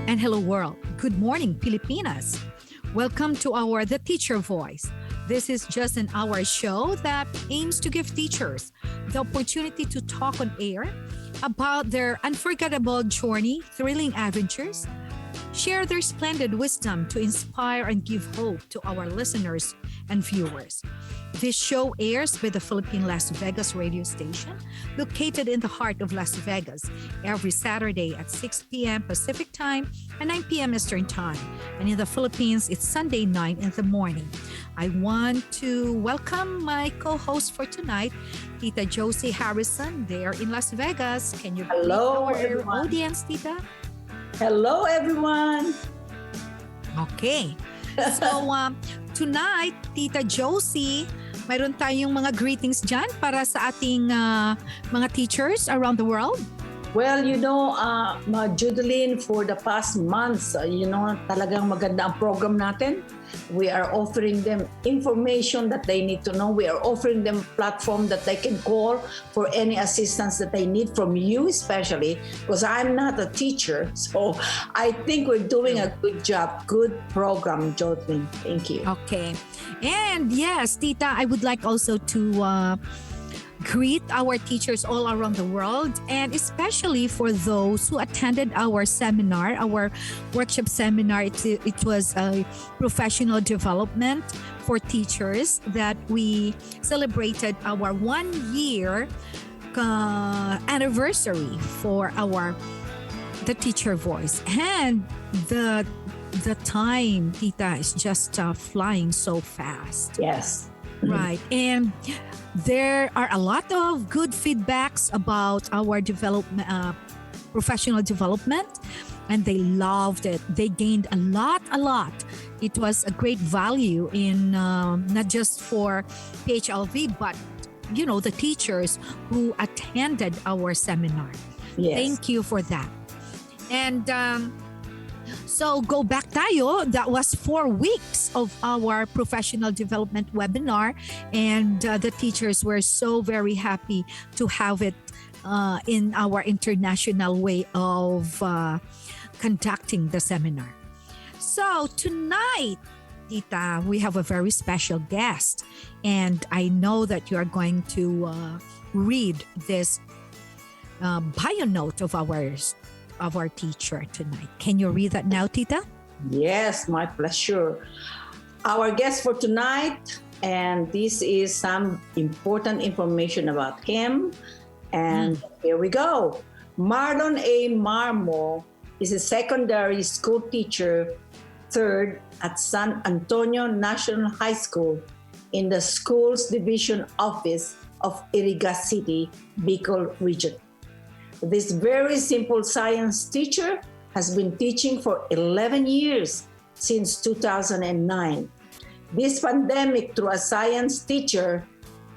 And hello world. Good morning, Filipinas. Welcome to our The Teacher Voice. This is just an hour show that aims to give teachers the opportunity to talk on air about their unforgettable journey, thrilling adventures, share their splendid wisdom to inspire and give hope to our listeners and viewers. This show airs by the Philippine Las Vegas radio station, located in the heart of Las Vegas, every Saturday at 6 p.m. Pacific Time and 9 p.m. Eastern Time. And in the Philippines, it's Sunday 9 in the morning. I want to welcome my co-host for tonight, Tita Josie Harrison, there in Las Vegas. Can you greet Hello, our everyone. audience, Tita? Hello, everyone. Okay. So, tonight, Tita Josie, mayroon tayong mga greetings dyan para sa ating mga teachers around the world. Well, Judeline, for the past months, talagang maganda ang program natin. We are offering them information that they need to know. We are offering them platform that they can call for any assistance that they need from you, especially because I'm not a teacher. So I think we're doing a good job. Good program, Jodeline. Thank you. Okay. And yes, Tita, I would like also to greet our teachers all around the world, and especially for those who attended our seminar, our workshop seminar. It was a professional development for teachers that we celebrated our 1 year anniversary for the Teacher Voice. And the time, Tita, is just flying so fast. Yes. Right. And there are a lot of good feedbacks about our professional development, and they loved it. They gained a lot. It was a great value in not just for PHLV, but the teachers who attended our seminar. Yes. Thank you for that. And so go back tayo. That was 4 weeks of our professional development webinar, and the teachers were so very happy to have it in our international way of conducting the seminar. So tonight, Tita, we have a very special guest, and I know that you are going to read this bio note of our teacher tonight. Can you read that now, Tita? Yes, my pleasure. Our guest for tonight, and this is some important information about him. And here we go. Marlon Marmol is a secondary school teacher, third at San Antonio National High School in the Schools Division Office of Iriga City, Bicol region. This very simple science teacher has been teaching for 11 years, since 2009. This pandemic, through a science teacher,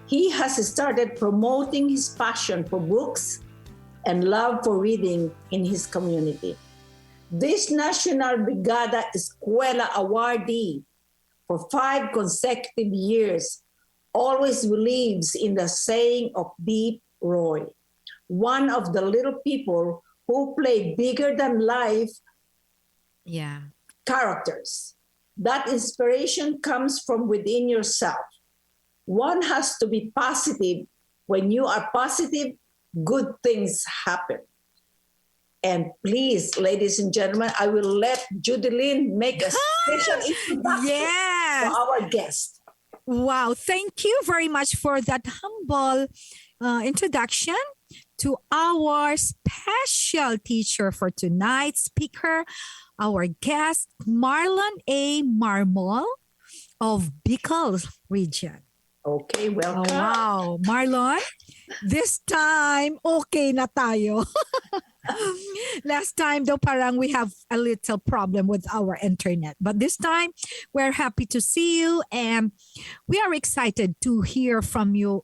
he has started promoting his passion for books and love for reading in his community. This National Brigada Eskwela awardee for 5 consecutive years always believes in the saying of Deep Roy, one of the little people who play bigger than life characters. That inspiration comes from within yourself. One has to be positive. When you are positive, good things happen. And please, ladies and gentlemen, I will let Judeline make a special introduction to our guest. Wow, thank you very much for that humble introduction to our special teacher for tonight's speaker, our guest, Marlon Marmol of Bicol region. Okay, welcome. Oh, wow, Marlon, this time, okay na tayo. Last time though, parang we have a little problem with our internet. But this time, we're happy to see you, and we are excited to hear from you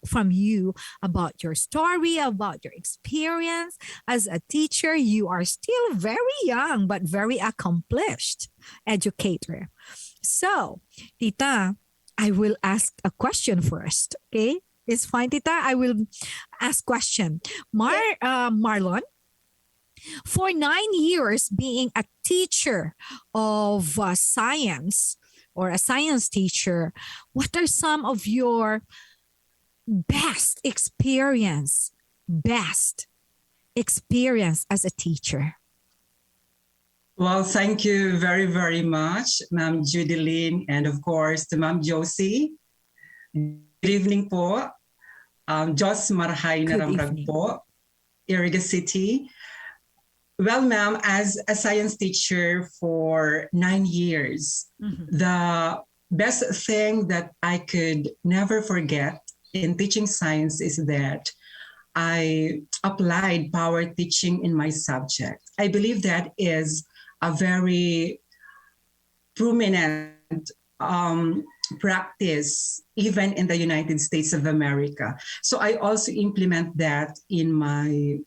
about your story, about your experience as a teacher. You are still very young, but very accomplished educator. So, Tita, I will ask a question first, okay? It's fine, Tita. I will ask question. Marlon, For 9 years being a teacher of science or a science teacher, what are some of your best experience as a teacher? Well, thank you very, very much, Ma'am Judy Lynn, and of course, to Ma'am Josie. Good evening po. Jos Marhay Good Naramrag evening. po, Iriga City. Well, ma'am, as a science teacher for 9 years, the best thing that I could never forget in teaching science is that I applied power teaching in my subject. I believe that is a very prominent practice even in the United States of America. So I also implement that in my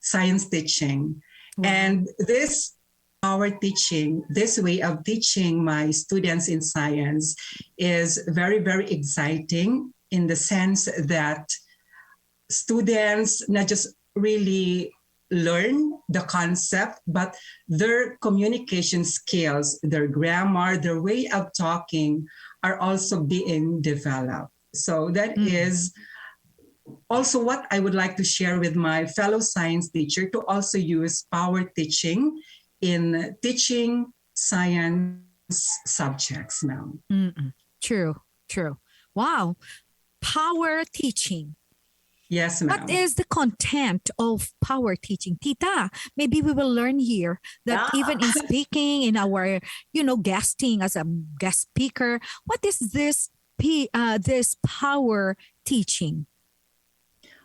science teaching. Wow. And this power teaching, this way of teaching my students in science is very, very exciting in the sense that students not just really learn the concept, but their communication skills, their grammar, their way of talking are also being developed. So that is also what I would like to share with my fellow science teacher, to also use power teaching in teaching science subjects, ma'am. True. Wow. Power teaching. Yes, ma'am. What is the content of power teaching? Tita, maybe we will learn here that even in speaking, in our, guesting as a guest speaker, what is this power teaching?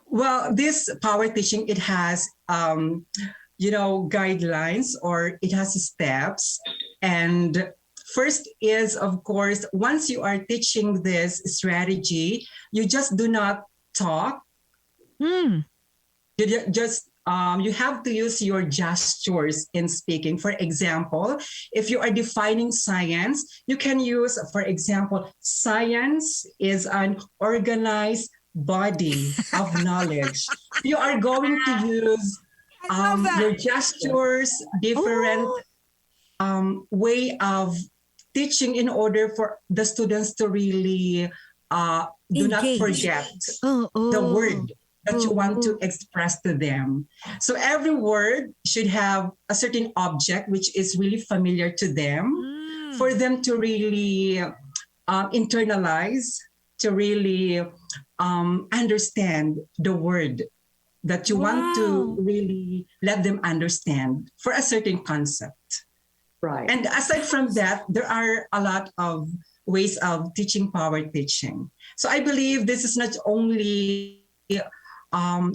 Well, this power teaching, it has, guidelines, or it has steps. And first is, of course, once you are teaching this strategy, you just do not talk. You have to use your gestures in speaking. For example, if you are defining science, you can use, for example, science is an organized body of knowledge. You are going to use your gestures, different way of teaching in order for the students to really do not forget the word that you want to express to them. So every word should have a certain object which is really familiar to them, for them to really internalize, to really understand the word that you want to really let them understand for a certain concept. Right. And aside from that, there are a lot of ways of teaching power teaching. So I believe this is not only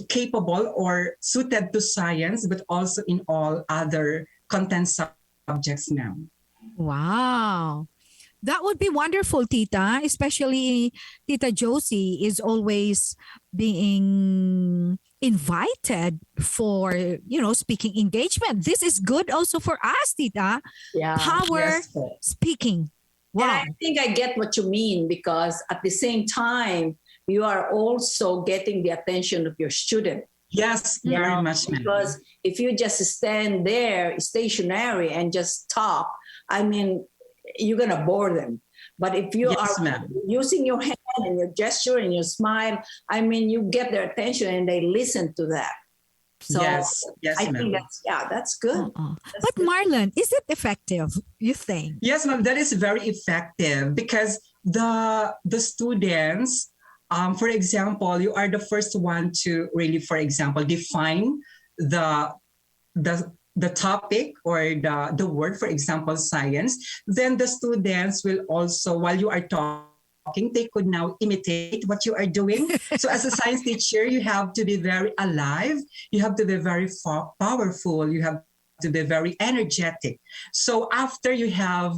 capable or suited to science, but also in all other content subjects now. Wow. That would be wonderful, Tita. Especially Tita Josie is always being invited for, speaking engagement. This is good also for us, Tita. Yeah. Power speaking. Wow. And I think I get what you mean, because at the same time, you are also getting the attention of your student. Yes, very much. Because if you just stand there stationary and just talk, I mean, you're going to bore them. But if you are using your hand and your gesture and your smile, I mean, you get their attention and they listen to that. So yes, I think that's good. But good. Marlon, is it effective, you think? Yes, ma'am, that is very effective, because the students, for example, you are the first one to really, for example, define the topic or the word, for example, science. Then the students will also, while you are talking, they could now imitate what you are doing. So as a science teacher, you have to be very alive. You have to be very powerful. You have to be very energetic. So after you have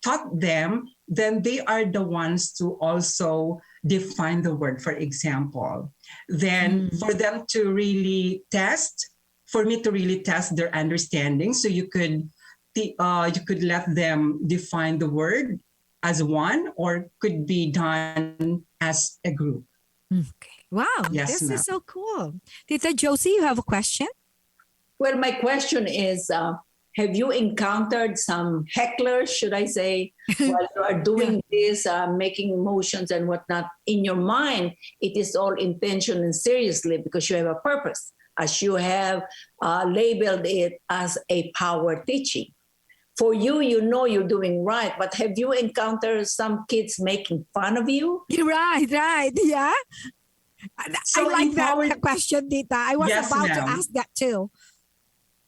taught them, then they are the ones to also define the word, for example. Then for them to really test, for me to really test their understanding, so you could let them define the word as one, or could be done as a group. Okay. Wow, yes, this is so cool. Tita Josie, you have a question? Well, my question is, have you encountered some hecklers, should I say, while you are doing this, making motions and whatnot? In your mind, it is all intention and seriously because you have a purpose, as you have labeled it as a power teaching. For you, you know you're doing right, but have you encountered some kids making fun of you? Right, yeah. I So like in that power, question, Tita. I was yes, about to ma'am. ask that too.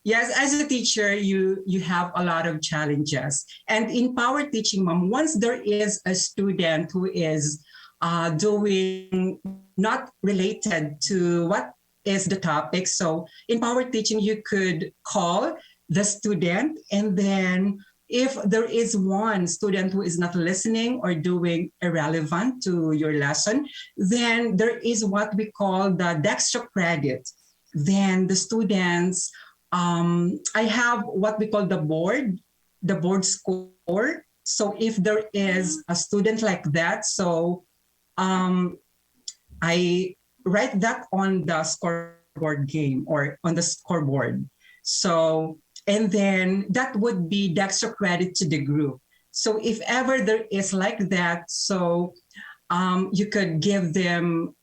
Yes, as a teacher, you have a lot of challenges. And in power teaching, ma'am, once there is a student who is doing not related to what is the topic, so in power teaching, you could call the student, and then if there is one student who is not listening or doing irrelevant to your lesson, then there is what we call the extra credit. Then the students, I have what we call the board score. So if there is a student like that, so I write that on the scoreboard game or on the scoreboard. So, and then that would be the extra credit to the group. So if ever there is like that, so you could give them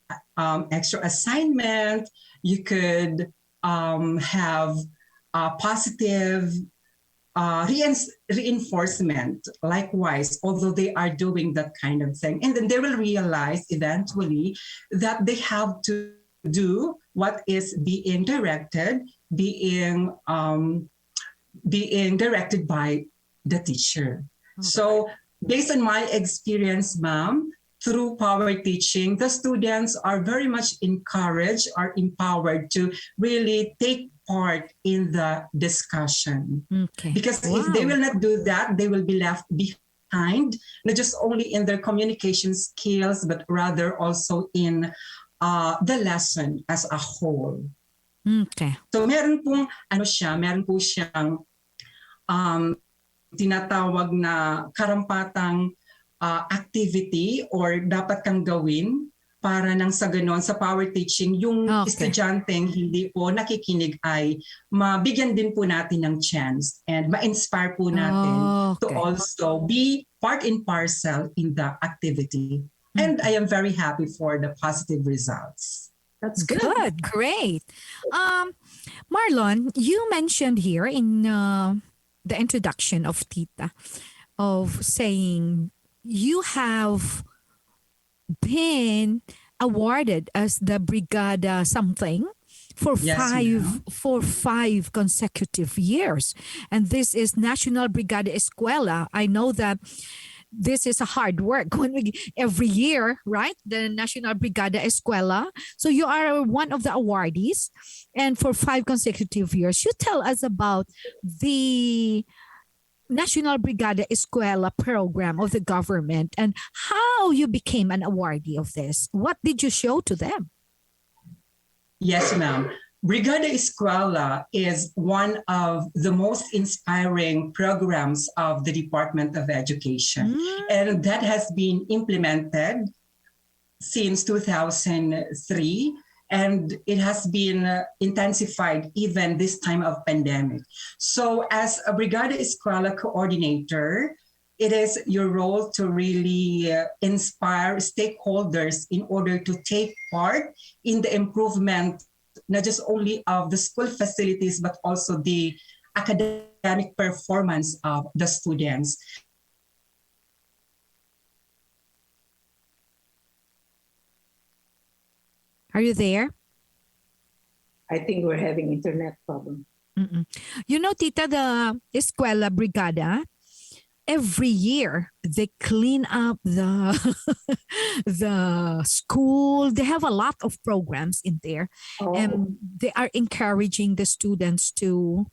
extra assignment, you could have positive reinforcement likewise, although they are doing that kind of thing. And then they will realize eventually that they have to do what is being directed by the teacher. So based on my experience, ma'am, through power teaching, the students are very much encouraged, are empowered to really take part in the discussion. Okay. Because if they will not do that, they will be left behind, not just only in their communication skills, but rather also in the lesson as a whole. Okay. So meron po siyang tinatawag na karampatang activity or dapat kang gawin para nang sa ganon sa power teaching yung estudyanteng hindi po nakikinig ay mabigyan din po natin ng chance and ma-inspire po natin to also be part and parcel in the activity. And I am very happy for the positive results. That's good. Good, great. Marlon, you mentioned here in the introduction of Tita of saying you have been awarded as the Brigada something for five consecutive years. And this is National Brigada Eskwela. I know that this is a hard work every year, right? The National Brigada Eskwela. So you are one of the awardees and for 5 consecutive years. You tell us about the National Brigada Eskwela program of the government and how you became an awardee of this. What did you show to them? Yes, ma'am. Brigada Eskwela is one of the most inspiring programs of the Department of Education. And that has been implemented since 2003. And it has been intensified even this time of pandemic. So as a Brigada Eskwela coordinator, it is your role to really inspire stakeholders in order to take part in the improvement, not just only of the school facilities, but also the academic performance of the students. Are you there? I think we're having internet problem. You know, Tita, the Eskwela Brigada, every year they clean up the the school. They have a lot of programs in there, and they are encouraging the students to,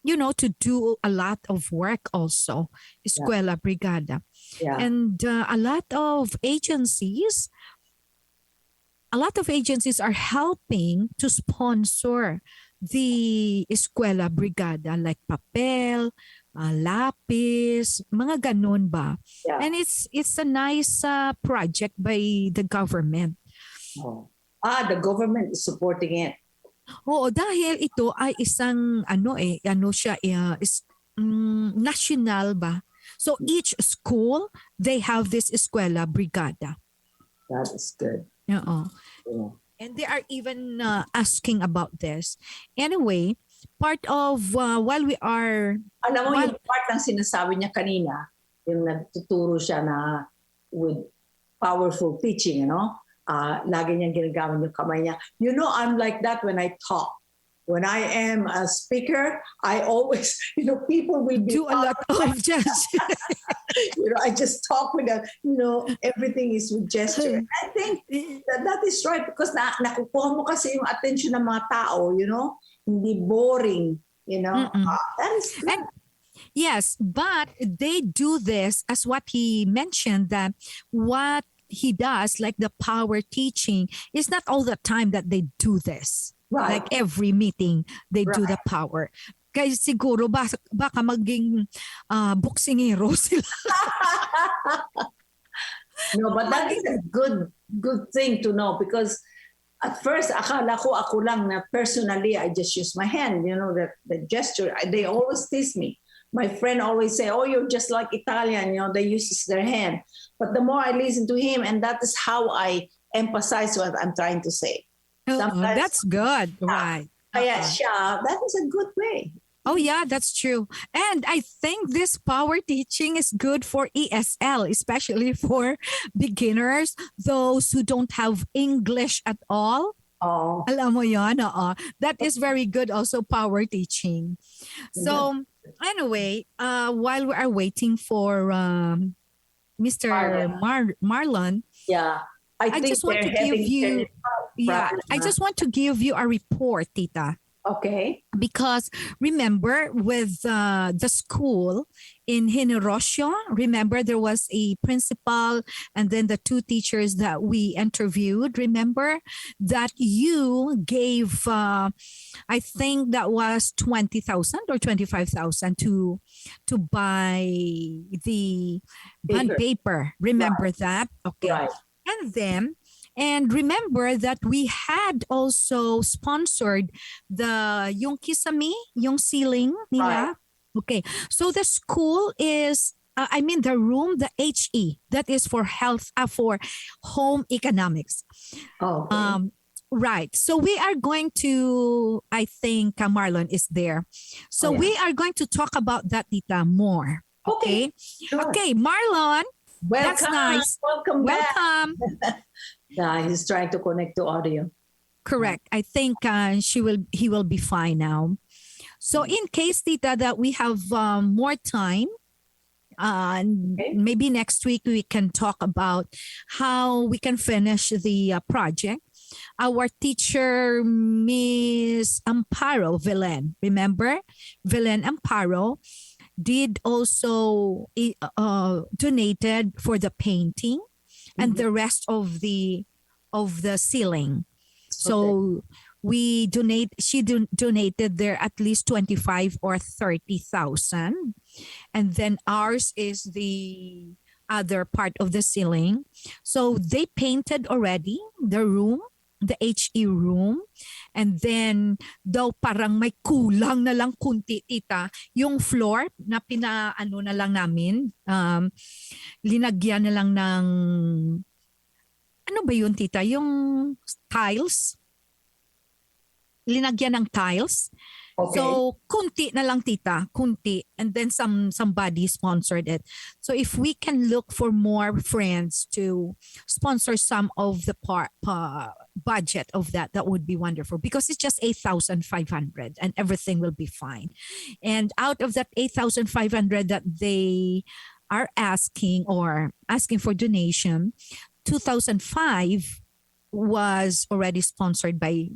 to do a lot of work also. Eskwela Brigada, and a lot of agencies are helping to sponsor the Eskwela Brigada, like papel, lapis, mga ganun ba? Yeah. And it's a nice project by the government. The government is supporting it. Oo, dahil ito ay isang ano siya national ba? So each school they have this eskwela brigada. That is good. Oo. Yeah. And they are even asking about this. Anyway, part of while we are Alam mo, while yung part ng sinasabi niya kanina, yung nagtuturo siya na with powerful teaching, lagi niyang ginagamit yung kamay niya. I'm like that when I talk. When I am a speaker, I always, people will be do a lot of just I just talk with them. Everything is with gesture. I think that is right because nakukuha mo kasi yung attention ng mga tao, hindi boring, that is good. and yes, but they do this as what he mentioned that what he does, like the power teaching, is not all the time that they do this. Right. Like every meeting, they do the power. Kaya siguro baka maging boksingero sila. No, but that is a good thing to know because at first akala ko ako lang na personally I just use my hand, the gesture. They always tease me. My friend always say, "Oh, you're just like Italian, they use their hand." But the more I listen to him, and that is how I emphasize what I'm trying to say. That's good, right? Kaya siya, that is a good way. Oh yeah, that's true. And I think this power teaching is good for ESL, especially for beginners, those who don't have English at all. Oh, Alam mo yan, that is very good also power teaching. So anyway, while we are waiting for Mr. Marlon, yeah. I think just want to they're give having you problems. I just want to give you a report, Tita. Okay. Because remember with the school in Hinorosio, remember there was a principal and then the two teachers that we interviewed, remember that you gave, I think that was 20,000 or 25,000 to buy the bond paper. Remember that? Okay. Right. And remember that we had also sponsored yung kisame, yung ceiling nila. Right. Okay. So the school is, the room, the HE, that is for health, for home economics. Oh, okay. Right. So we are going to, I think Marlon is there. So we are going to talk about that, Tita, more. Okay. Sure. Okay, Marlon. Welcome. That's nice. Welcome back. Welcome. Yeah, he's trying to connect to audio. Correct. I think he will be fine now. So in case, Tita, that we have more time, maybe next week we can talk about how we can finish the project. Our teacher, Miss Amparo Villain, remember? Villain Amparo did also donated for the painting and the rest of the ceiling. So she donated there at least 25 or 30,000, and then ours is the other part of the ceiling. So they painted already the room, the HE room, and then daw parang may kulang na lang kunti, Tita, yung floor na pinaano na lang namin, linagyan na lang ng ano ba yun, Tita, yung tiles, linagyan ng tiles. Okay. So kunti na lang, Tita, kunti, and then somebody sponsored it. So if we can look for more friends to sponsor some of the budget of that would be wonderful, because it's just 8,500 and everything will be fine. And out of that 8,500 that they are asking for donation, 2005 was already sponsored by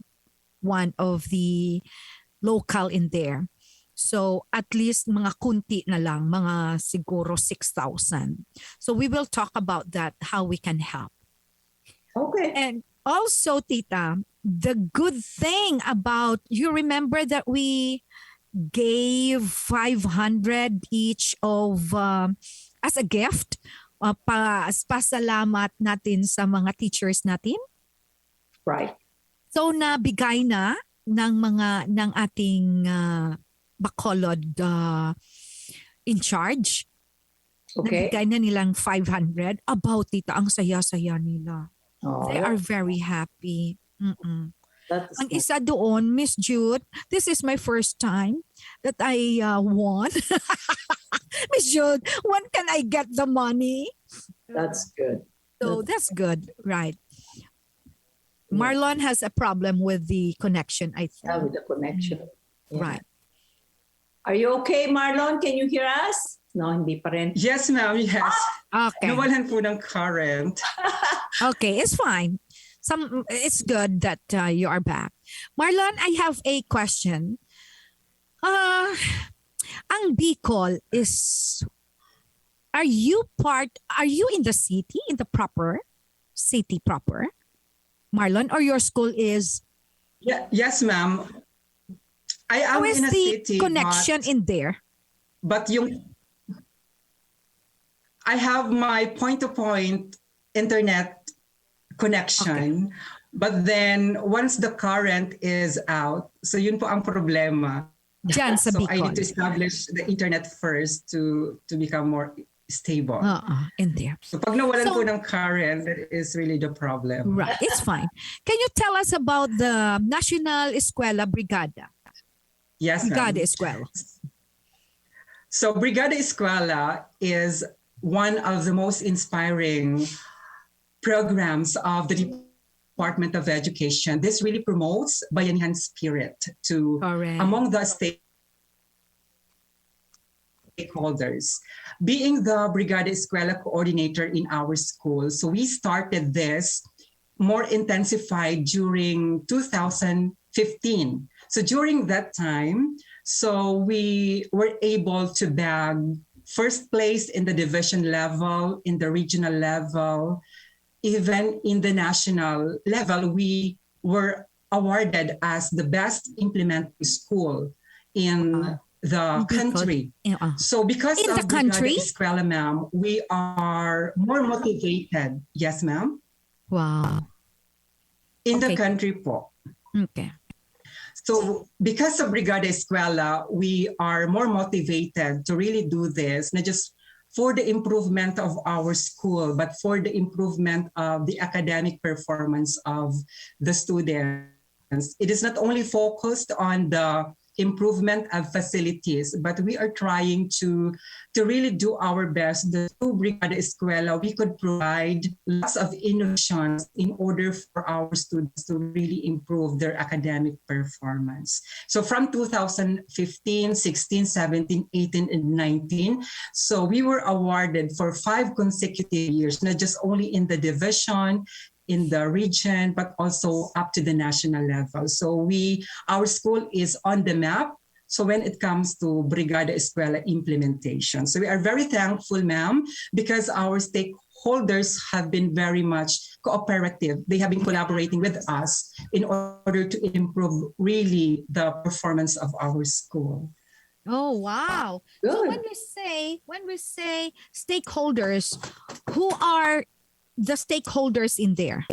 one of the local in there. So at least mga kunti na lang, mga siguro 6,000. So we will talk about that, how we can help. Okay. And also, Tita, the good thing about, you remember that we gave 500 each of as a gift, pasalamat natin sa mga teachers natin. Right. So nabigay na ng ating Bacolod in charge. Okay. Nabigay na nilang 500. About, tita, ang saya-saya nila. Oh, They are very happy. Mm-mm. that's Ang nice. isa doon, Miss Jude, this is my first time that I won. Miss Jude, when can I get the money? That's good. So that's good, right? Yeah. Marlon has a problem with the connection, I think. Yeah, with the connection. Yeah. Right. Are you okay, Marlon? Can you hear us? No, hindi pa rin. Yes, ma'am. Yes. Okay. Nawalan po ng current. Okay, it's fine. It's good that you are back. Marlon, I have a question. Ang Bicol is, are you in the city, in the city proper, Marlon, or your school is? Yeah, yes, ma'am. I am How is in a the city, connection in there? but I have my point-to-point internet connection. But then once the current is out, so yun po ang problema. Diyan sa So I Bicol. need to establish the internet first to become more stable. In there. So pag nawalan So- po ng current, that is really the problem. Right, it's fine. Can you tell us about the National Eskwela Brigada? Yes, ma'am. Brigada Eskwela. So Brigada Eskwela is one of the most inspiring programs of the Department of Education. This really promotes bayanihan spirit to Correct. among the stakeholders. Being the Brigada Eskwela coordinator in our school, so we started this more intensified during 2015. So during that time, so we were able to bag first place in the division level, in the regional level, even in the national level. We were awarded as the best implementing school in the country. So because In of the country? Brigada Eskwela, ma'am, we are more motivated. Yes, ma'am. Wow. In the Okay. country po. Okay. So because of Brigada Eskwela, we are more motivated to really do this, not just for the improvement of our school, but for the improvement of the academic performance of the students. It is not only focused on the improvement of facilities, but we are trying to really do our best. The through Brigada Eskwela, we could provide lots of innovations in order for our students to really improve their academic performance. So from 2015, 16, 17, 18, and 19, so we were awarded for 5 consecutive years, not just only in the division, in the region, but also up to the national level. So our school is on the map. So when it comes to Brigada Eskwela implementation. So we are very thankful, ma'am, because our stakeholders have been very much cooperative. They have been collaborating with us in order to improve really the performance of our school. Oh, wow. So Good. when we say stakeholders, who are the stakeholders in there?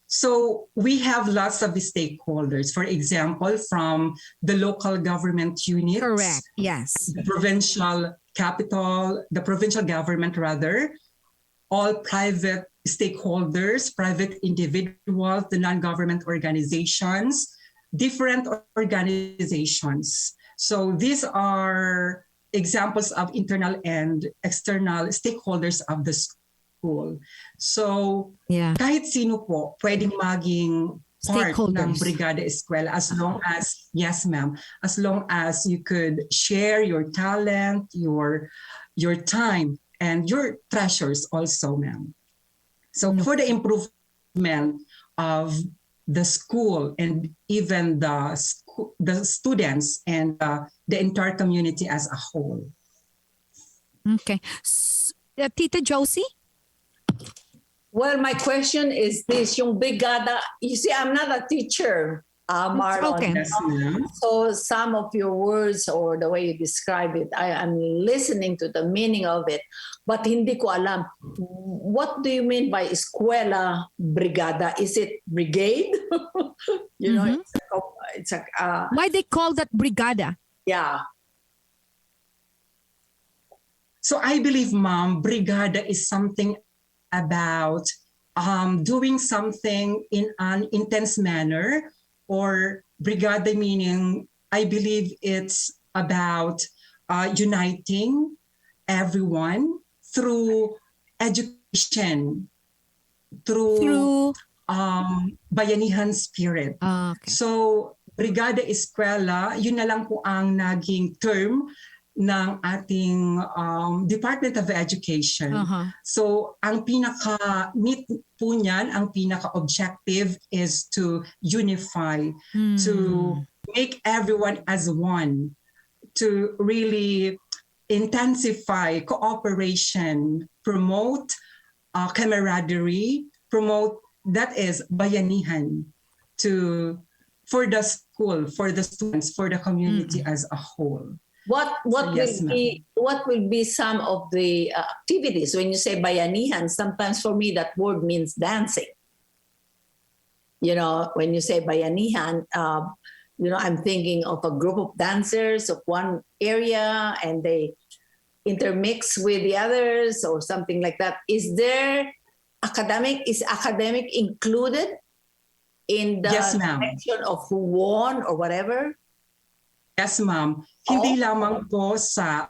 So we have lots of stakeholders. For example, from the local government units, Correct. Yes. the provincial government rather, all private stakeholders, private individuals, the non-government organizations, different organizations. So these are examples of internal and external stakeholders of the school. So Yeah. kahit sino po pwedeng maging part ng Stakeholders. Brigada Eskwela as long as, yes ma'am, as long as you could share your talent, your time, and your treasures also, ma'am. So for the improvement of the school and even the students and the entire community as a whole. Okay. Tita Josie? Well, my question is this, yung Brigada, you see, I'm not a teacher, Marlon. Okay. Yes, ma'am. So some of your words or the way you describe it, I am listening to the meaning of it, but hindi ko alam. What do you mean by eskwela brigada? Is it brigade? You know, It's a Why they call that Brigada? yeah. So I believe, Ma'am, Brigada is something about doing something in an intense manner, or Brigada meaning, I believe it's about uniting everyone through education, through Through bayanihan spirit. okay. So, Brigada Eskwela, yun na lang po ang naging term ng ating Department of Education. Uh-huh. So, ang pinaka-neat po niyan, ang pinaka-objective is to unify, to make everyone as one, to really intensify cooperation, promote camaraderie, promote, that is, bayanihan, for the school, for the students, for the community as a whole. What yes, what will be some of the activities when you say bayanihan? Sometimes for me that word means dancing. You know, when you say bayanihan, you know, I'm thinking of a group of dancers of one area and they intermix with the others or something like that. Is academic included in the Yes, ma'am. selection of who won or whatever? Yes, ma'am. Hindi lamang po sa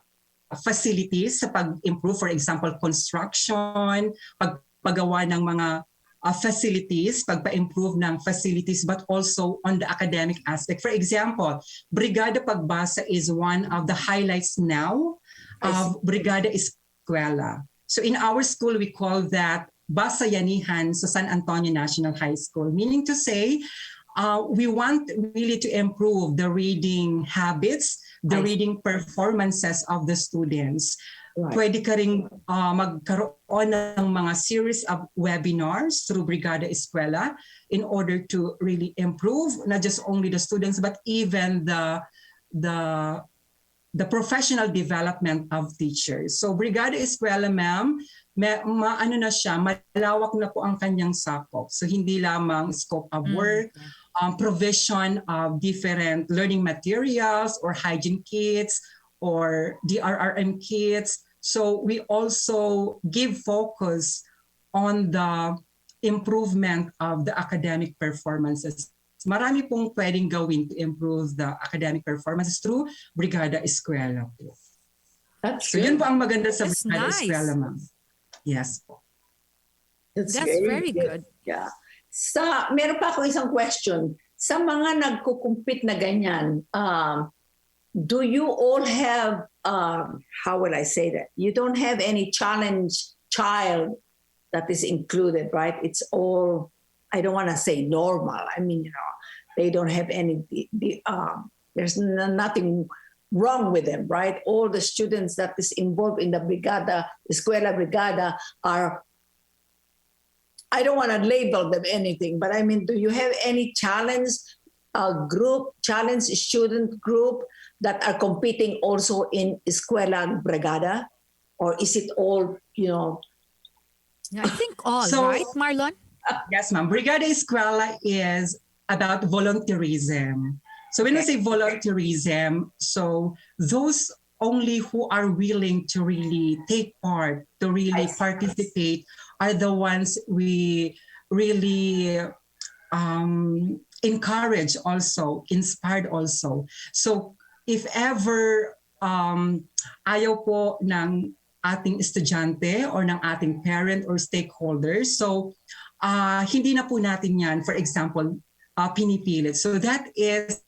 facilities, sa pag-improve, for example, construction, pagpagawa ng mga facilities, pagpa-improve ng facilities, but also on the academic aspect. For example, Brigada Pagbasa is one of the highlights now of Brigada Eskwela. So in our school, we call that Basayanihan sa San Antonio National High School, meaning to say, we want really to improve the reading habits, the reading performances of the students. Right. Pwede ka rin magkaroon ng mga series of webinars through Brigada Eskwela in order to really improve not just only the students but even the professional development of teachers. So Brigada Eskwela, ma'am, maano na siya, malawak na po ang kanyang sakop. So hindi lamang scope of work, provision of different learning materials or hygiene kits or DRRM kits. So we also give focus on the improvement of the academic performances. Marami pong pwedeng gawin to improve the academic performances through Brigada Eskwela po. That's So good. yun po ang maganda sa That's Brigada nice. Eskwela, ma'am. Yes po. That's very good. Yeah. Meron pa ako isang question. Sa mga nagkukumpit na ganyan, do you all have, how will I say that? You don't have any challenge child that is included, right? It's all, I don't want to say normal. I mean, you know, they don't have any, there's nothing wrong with them, right? All the students that is involved in the Brigada, Eskwela Brigada are, I don't want to label them anything, but I mean, do you have any challenge student group that are competing also in Eskwela Brigada? Or is it all, you know? Yeah, I think all, So- right, Marlon? Yes, ma'am. Brigada Eskwela is about volunteerism. So when I say volunteerism, so those only who are willing to really take part, to really participate, are the ones we really encourage also, inspired also. So if ever ayaw po ng ating estudyante or ng ating parent or stakeholders, so hindi na po natin yan, for example, pinipilit. So that is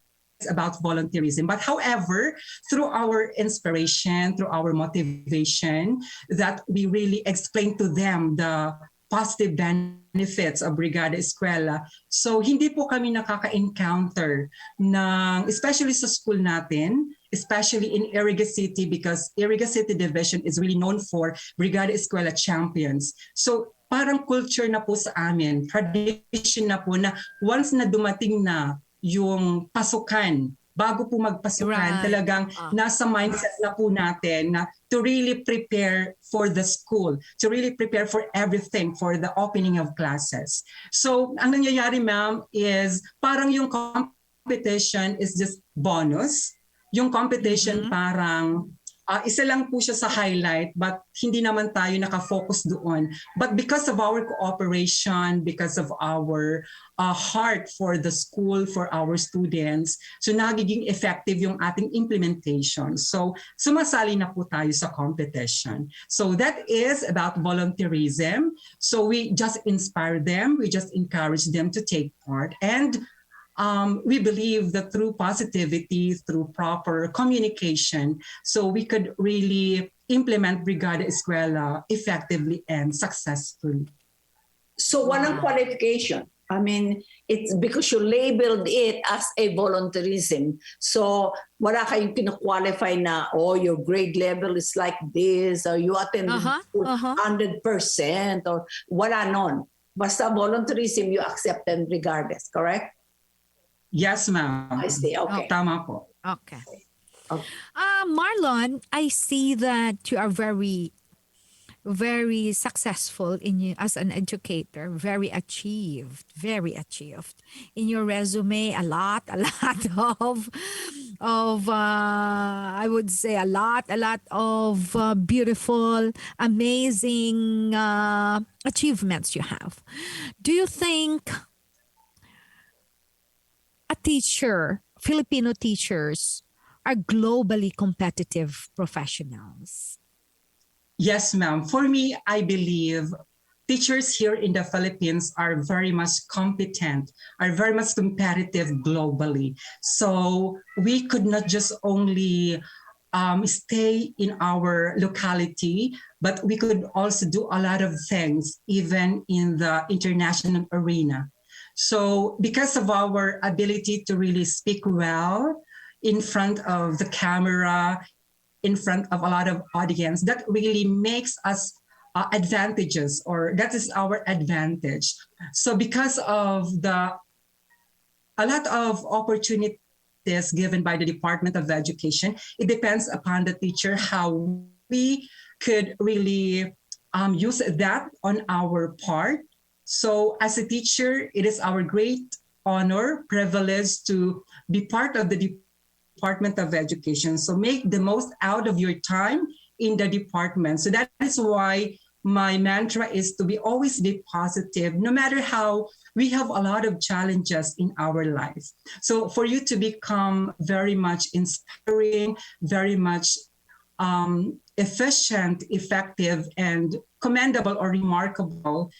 about volunteerism. But however, through our inspiration, through our motivation, that we really explain to them the positive benefits of Brigada Eskwela. So hindi po kami nakaka-encounter ng, especially sa school natin, especially in Iriga City, because Iriga City Division is really known for Brigada Eskwela champions. So parang culture na po sa amin, tradition na po na once na dumating na yung pasukan, bago po magpasukan, talagang nasa mindset na po natin na to really prepare for the school, to really prepare for everything, for the opening of classes. So ang nangyayari, ma'am, is parang yung competition is just bonus. Yung competition parang isa lang po siya sa highlight, but hindi naman tayo nakafocus doon. But because of our cooperation, because of our heart for the school, for our students, so nagiging effective yung ating implementation. So sumasali na po tayo sa competition. So that is about volunteerism. So we just inspire them, we just encourage them to take part. And we believe that through positivity, through proper communication, so we could really implement Brigada Eskwela effectively and successfully. So walang qualification. I mean, it's because you labeled it as a volunteerism. So wala kayong kina-qualify na, oh, your grade level is like this, or you attended 100%, or wala nun. Basta volunteerism, you accept them regardless, correct? Yes, ma'am. I see. Okay. Tama po. Okay. Okay. Marlon, I see that you are very, very successful as an educator, very achieved in your resume. A lot of I would say a lot of beautiful, amazing achievements you have. Do you think Filipino teachers are globally competitive professionals? Yes, ma'am. For me, I believe teachers here in the Philippines are very much competent, are very much competitive globally. So we could not just only stay in our locality, but we could also do a lot of things, even in the international arena. So because of our ability to really speak well in front of the camera, in front of a lot of audience, that really makes us advantages, or that is our advantage. So because of a lot of opportunities given by the Department of Education, it depends upon the teacher how we could really use that on our part. So as a teacher, it is our great honor, privilege to be part of the Department of Education. So make the most out of your time in the department. So that is why my mantra is to always be positive, no matter how we have a lot of challenges in our lives. So for you to become very much inspiring, very much efficient, effective, and commendable or remarkable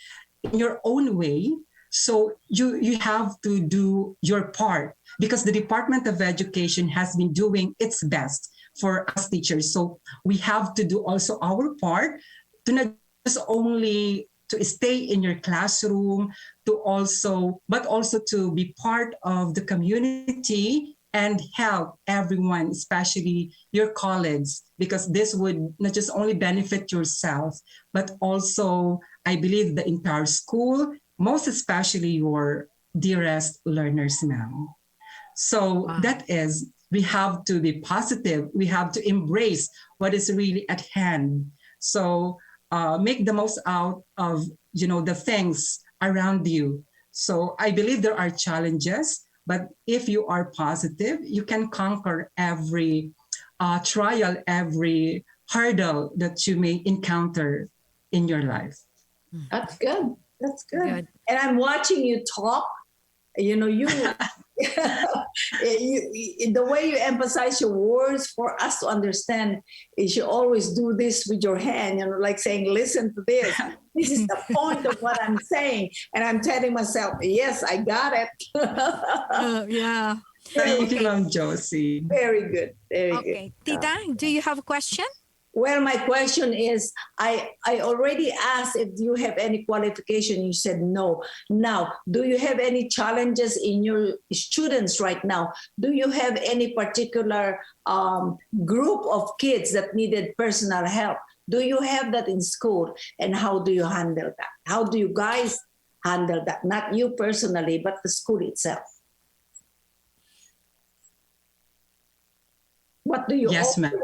in your own way, so you have to do your part, because the Department of Education has been doing its best for us teachers. So we have to do also our part to not just only to stay in your classroom, but also to be part of the community and help everyone, especially your colleagues, because this would not just only benefit yourself, but also, I believe, the entire school, most especially your dearest learners now. So that is, we have to be positive. We have to embrace what is really at hand. So make the most out of, the things around you. So I believe there are challenges, but if you are positive, you can conquer every trial, every hurdle that you may encounter in your life. That's good. That's good. And I'm watching you talk. You the way you emphasize your words for us to understand is you always do this with your hand, like saying, listen to this. This is the point of what I'm saying. And I'm telling myself, yes, I got it. Yeah. Thank you, Ma'am Josie. Very good. Very good. Tita, do you have a question? Well, my question is, I already asked if you have any qualification. You said no. Now, do you have any challenges in your students right now? Do you have any particular group of kids that needed personal help? Do you have that in school? And how do you handle that? How do you guys handle that? Not you personally, but the school itself. What do you Yes, ma'am.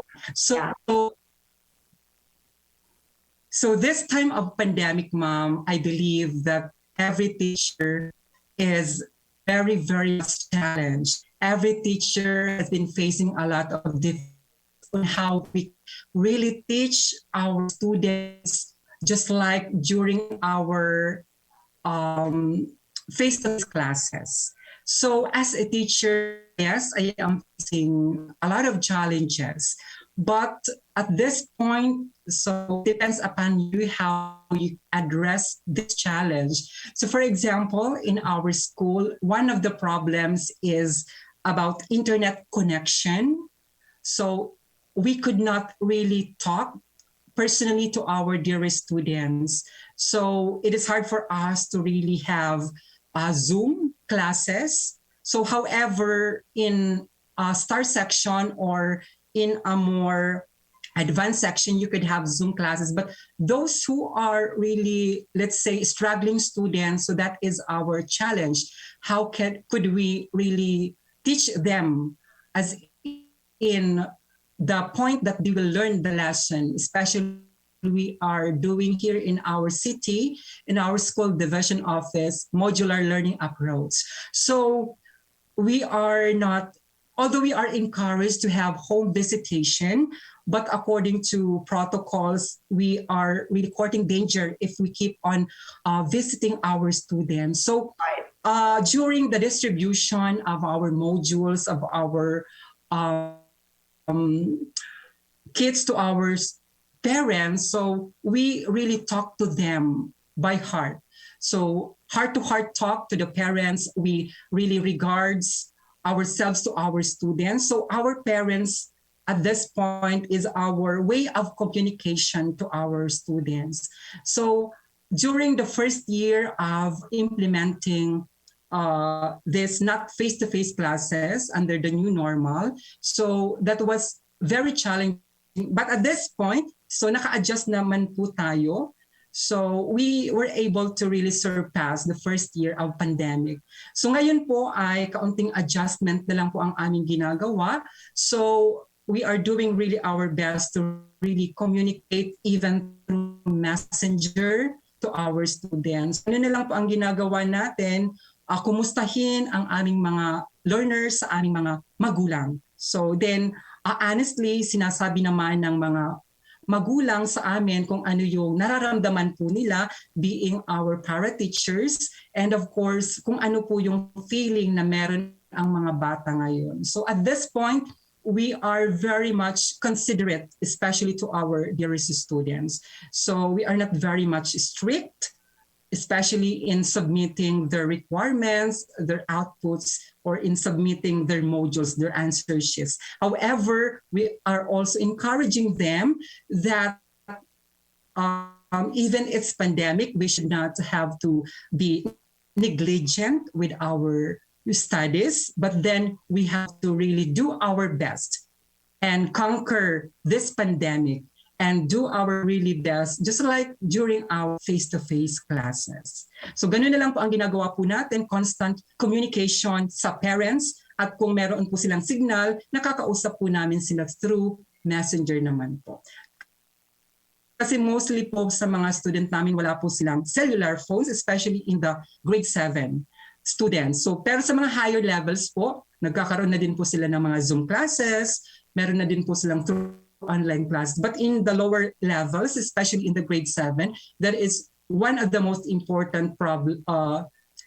So this time of pandemic, Mom, I believe that every teacher is very, very much challenged. every teacher has been facing a lot of difficulties on how we really teach our students, just like during our face-to-face classes. So as a teacher, yes, I am facing a lot of challenges. But at this point, so it depends upon you how you address this challenge. So for example, in our school, one of the problems is about internet connection. So we could not really talk personally to our dearest students. So it is hard for us to really have Zoom classes. So however, in a star section or in a more advanced section, you could have Zoom classes. But those who are really, let's say, struggling students, so that is our challenge. How could we really teach them as in the point that they will learn the lesson, especially we are doing here in our city, in our school division office, modular learning approach. So we are not, although we are encouraged to have home visitation, but according to protocols, we are really courting danger if we keep on visiting our students. So during the distribution of our modules, of our kids to our parents, so we really talk to them by heart. So heart-to-heart talk to the parents, we really regards ourselves to our students. So our parents at this point is our way of communication to our students. So during the first year of implementing this not face-to-face classes under the new normal, so that was very challenging. But at this point, so naka-adjust naman po tayo. So we were able to really surpass the first year of pandemic. So ngayon po ay kaunting adjustment na lang po ang aming ginagawa. So we are doing really our best to really communicate even through messenger to our students. Ano na lang po ang ginagawa natin, kumustahin ang aming mga learners sa aming mga magulang. So then, honestly, sinasabi naman ng mga magulang sa amin kung ano yung nararamdaman po nila being our para teachers, and of course kung ano po yung feeling na meron ang mga bata ngayon. So at this point, we are very much considerate, especially to our dearest students. So we are not very much strict, especially in submitting their requirements, their outputs, or in submitting their modules, their answer sheets. However, we are also encouraging them that even it's pandemic, we should not have to be negligent with our studies, but then we have to really do our best and conquer this pandemic and do our really best, just like during our face-to-face classes. So ganun na lang po ang ginagawa po natin, constant communication sa parents, at kung meron po silang signal, nakakausap po namin sila through messenger naman po. Kasi mostly po sa mga student namin, wala po silang cellular phones, especially in the grade 7 students. So pero sa mga higher levels po, nagkakaroon na din po sila ng mga Zoom classes, meron na din po silang through online class. But in the lower levels, especially in the grade 7, that is one of the most important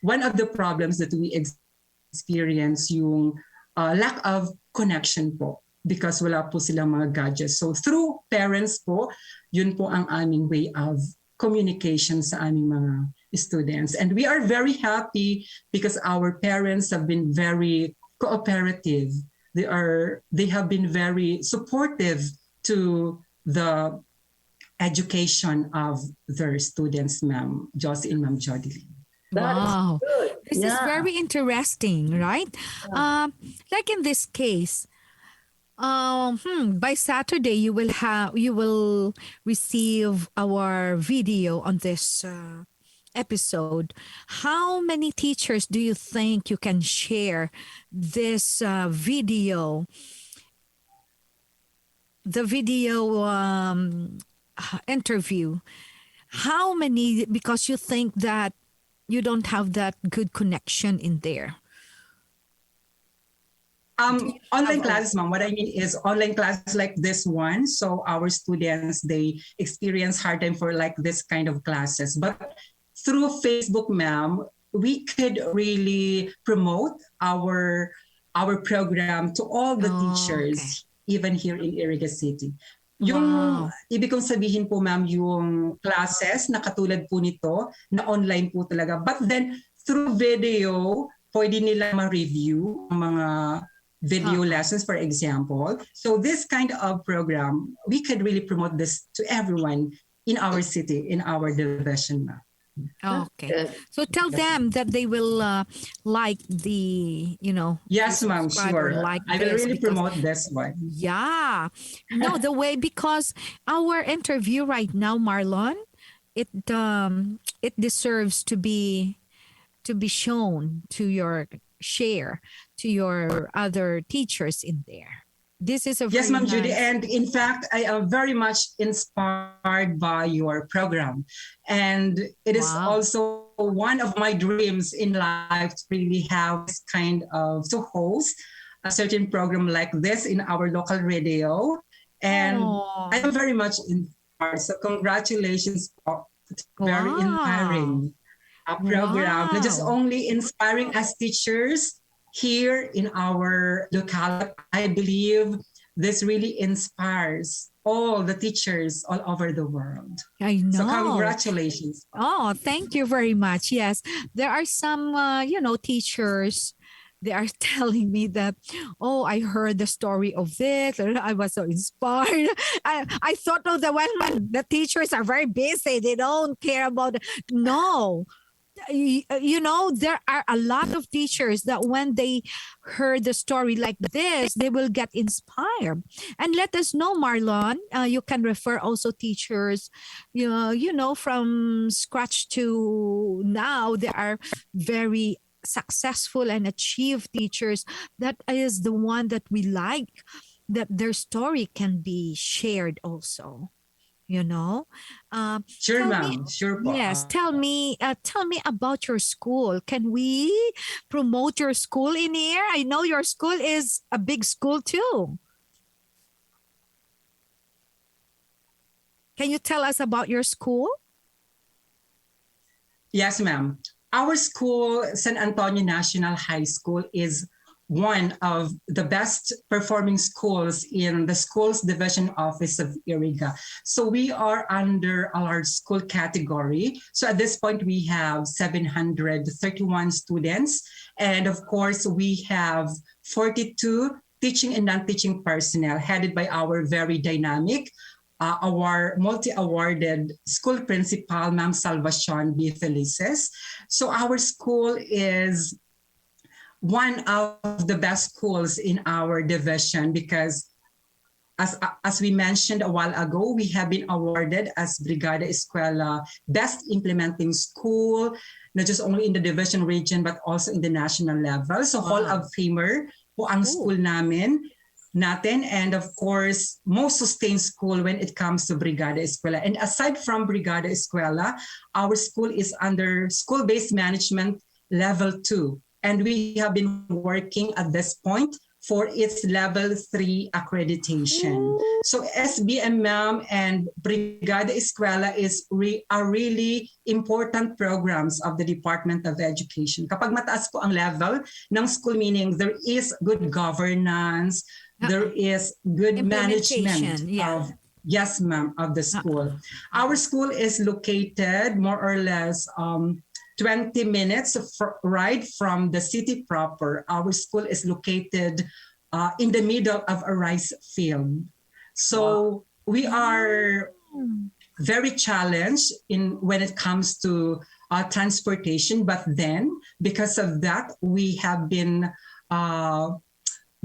one of the problems that we experience, yung lack of connection po, because wala po silang mga gadgets. So through parents po, yun po ang aming way of communication sa aming mga students. And we are very happy because our parents have been very cooperative. They have been very supportive to the education of their students, Ma'am Josie and Ma'am Judy. Wow, this is very interesting, right? Like in this case, by Saturday you will receive our video on this episode. How many teachers do you think you can share this video? The video interview. How many? Because you think that. You don't have that good connection in there. Online classes, ma'am. What I mean is online classes like this one. So our students, they experience hard time for like this kind of classes. But through Facebook, ma'am, we could really promote our program to all the teachers, even here in Iriga City. Yung ibig kong sabihin po, ma'am, yung classes na katulad po nito, na online po talaga. But then, through video, pwede nila ma-review ang mga video lessons, for example. So this kind of program, we could really promote this to everyone in our city, in our division, ma'am. Okay. So tell them that they will like the, Yes, ma'am, sure. Like I will really promote this one. Yeah. No, the way, because our interview right now, Marlon, it deserves to be shown to your other teachers in there. This is a yes, very ma'am, Judy. nice... And in fact, I am very much inspired by your program. And it is also one of my dreams in life to really have this kind of, to host a certain program like this in our local radio. And I am very much inspired. So congratulations. It's very inspiring program. Not just only inspiring as teachers here in our locality. I believe this really inspires all the teachers all over the world. I know. So congratulations. Oh, thank you very much. Yes, there are some, teachers. They are telling me that, oh, I heard the story of this. I was so inspired. I thought, oh, the teachers are very busy. They don't care about it. No. There are a lot of teachers that when they heard the story like this, they will get inspired. And let us know, Marlon, you can refer also teachers, from scratch to now. They are very successful and achieved teachers. That is the one that we like, that their story can be shared also. Sure, ma'am. Sure. Yes. Tell me about your school. Can we promote your school in here? I know your school is a big school too. Can you tell us about your school? Yes, ma'am. Our school, San Antonio National High School, is one of the best performing schools in the schools division office of Iriga. So we are under a large school category. So at this point, we have 731 students. And of course, we have 42 teaching and non-teaching personnel headed by our very dynamic, our multi-awarded school principal, Ma'am Salvacion B. Felices. So our school is one of the best schools in our division because as we mentioned a while ago, we have been awarded as Brigada Eskwela Best Implementing School, not just only in the division region, but also in the national level. So Hall of Famer po ang school natin. And of course, most sustained school when it comes to Brigada Eskwela. And aside from Brigada Eskwela, our school is under school-based management level 2. And we have been working at this point for its level 3 accreditation. So SBMM and Brigada Eskwela are really important programs of the Department of Education. Kapag mataas po ang level ng school, meaning there is good governance, there is good management of, yes, ma'am, of the school. Our school is located more or less 20 minutes ride from the city proper. Our school is located in the middle of a rice field. So we are very challenged when it comes to transportation. But then, because of that, we have been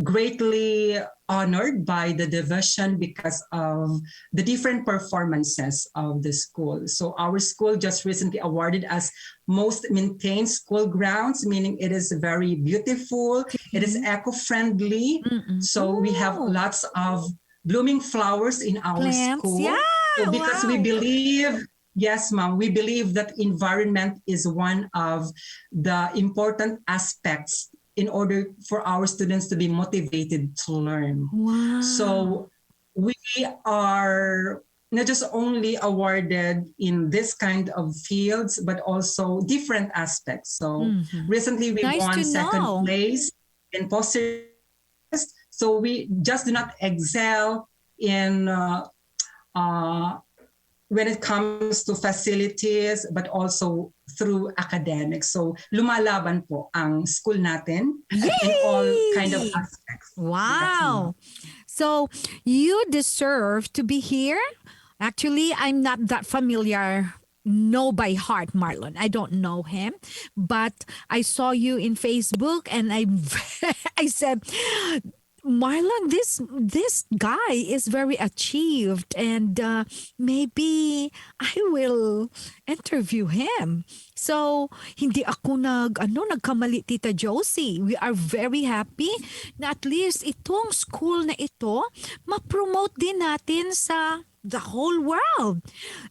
greatly honored by the division because of the different performances of the school. So our school just recently awarded as most maintained school grounds, meaning it is very beautiful, it is eco-friendly. So we have lots of blooming flowers in our school. Yeah, so because we believe, yes, ma'am, we believe that environment is one of the important aspects in order for our students to be motivated to learn. Wow. So we are not just only awarded in this kind of fields, but also different aspects. So recently we Nice won to second know. place in poster. So we just do not excel in when it comes to facilities, but also through academics. So lumalaban po ang school natin in all kind of Yay! aspects. Wow. So you deserve to be here. Actually, I'm not that familiar. Know by heart, Marlon. I don't know him, but I saw you in Facebook, and I said, Marlon, this guy is very achieved, and maybe I will interview him. So, hindi ako nagkamali, Tita Josie. We are very happy na at least itong school na ito, ma-promote din natin sa the whole world.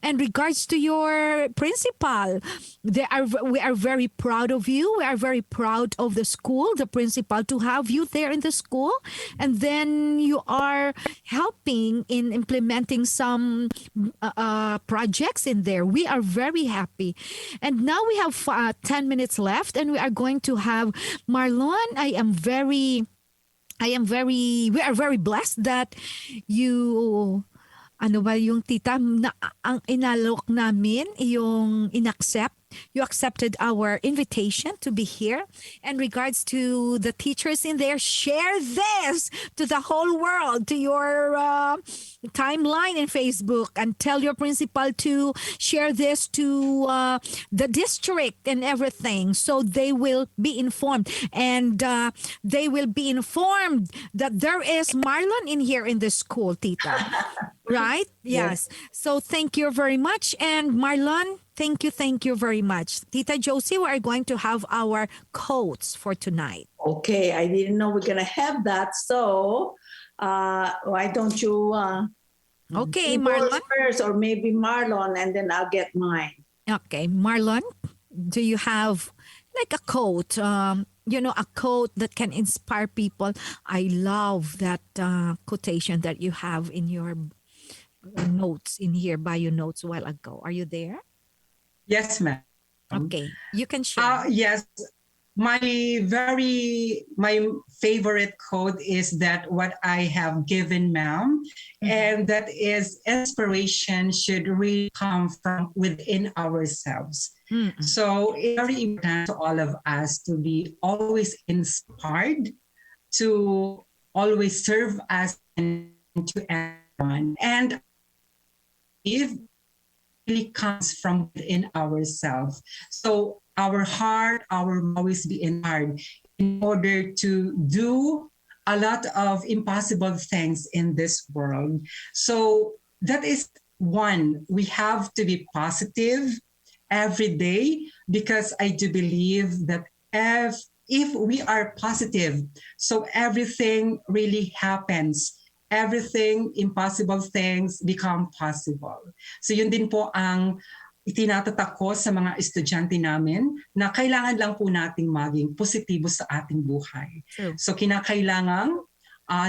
And regards to your principal, we are very proud of you. We are very proud of the school, the principal, to have you there in the school. And then you are helping in implementing some projects in there. We are very happy. And now we have 10 minutes left, and we are going to have Marlon. We are very blessed that you, ano ba yung tita, ang inalok namin, yung you accepted our invitation to be here. And regards to the teachers in there, share this to the whole world, to your timeline in Facebook, and tell your principal to share this to the district and everything, so they will be informed. And they will be informed that there is Marlon in here in the school, tita. Right? Yes. So thank you very much. And Marlon, thank you very much. Tita Josie, we are going to have our quotes for tonight. Okay, I didn't know we're going to have that. So why don't you Okay, you go Marlon. first, or maybe Marlon, and then I'll get mine. Okay, Marlon, do you have like a quote? A quote that can inspire people. I love that quotation that you have in your notes in here, bio notes a while ago. Are you there? Yes, ma'am. Okay, you can share. Yes, my favorite quote is that what I have given, ma'am, and that is inspiration should really come from within ourselves. So it's very important to all of us to be always inspired, to always serve us and to everyone. And if really comes from within ourselves. So our heart, our always be inspired in order to do a lot of impossible things in this world. So that is one, we have to be positive every day, because I do believe that if we are positive, so everything really happens. Everything, impossible things become possible. So yun din po ang itinatatak ko sa mga estudyante namin, na kailangan lang po nating maging positibo sa ating buhay. True. So kinakailangan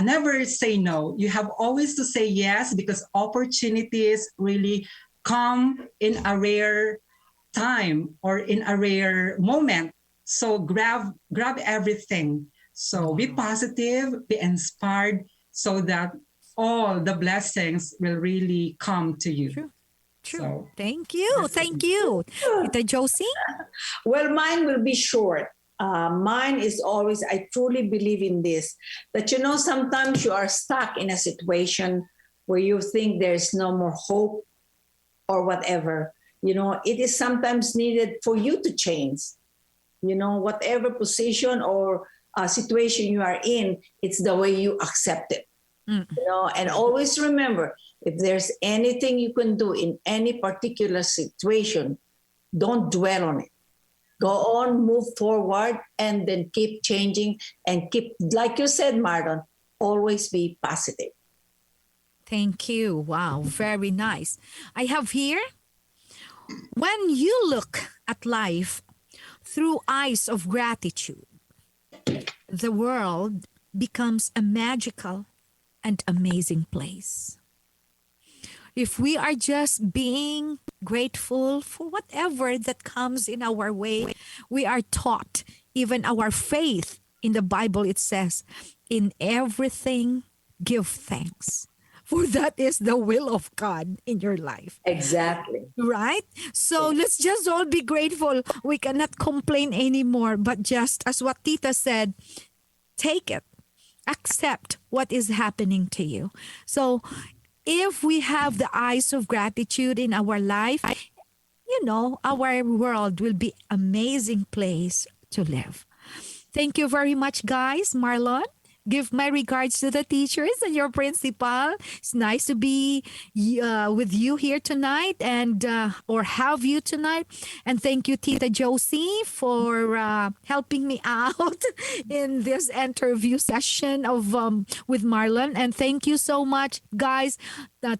never say no. You have always to say yes, because opportunities really come in a rare time or in a rare moment. So grab everything. So be positive, be inspired, so that all the blessings will really come to you. True. So, Thank you. Tita Josie? Well, mine will be short. Mine is always, I truly believe in this, that sometimes you are stuck in a situation where you think there's no more hope or whatever. It is sometimes needed for you to change. Whatever position or situation you are in, it's the way you accept it. And always remember, if there's anything you can do in any particular situation, don't dwell on it. Go on, move forward, and then keep changing, and keep, like you said, Marlon, always be positive. Thank you. Wow, very nice. I have here, when you look at life through eyes of gratitude, the world becomes a magical and amazing place. If we are just being grateful for whatever that comes in our way, we are taught, even our faith in the Bible, it says, in everything give thanks. For that is the will of God in your life. Exactly. Right? So let's just all be grateful. We cannot complain anymore, but just as what Tita said, take it. Accept what is happening to you. So if we have the eyes of gratitude in our life, our world will be amazing place to live. Thank you very much, guys. Marlon, give my regards to the teachers and your principal. It's nice to be with you here tonight or have you tonight. And thank you, Tita Josie, for helping me out in this interview session of with Marlon. And thank you so much, guys,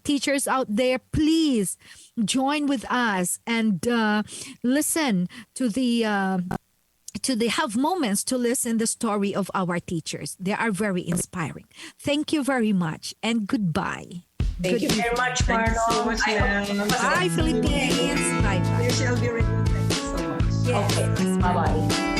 teachers out there. Please join with us and listen to they have moments to listen the story of our teachers. They are very inspiring. Thank you very much and goodbye. Thank you very much, Thank you so Marlon. much, ma'am. Bye, Philippines. Bye bye. PHLV Radio. Thank you so much. Yes. Okay, bye-bye.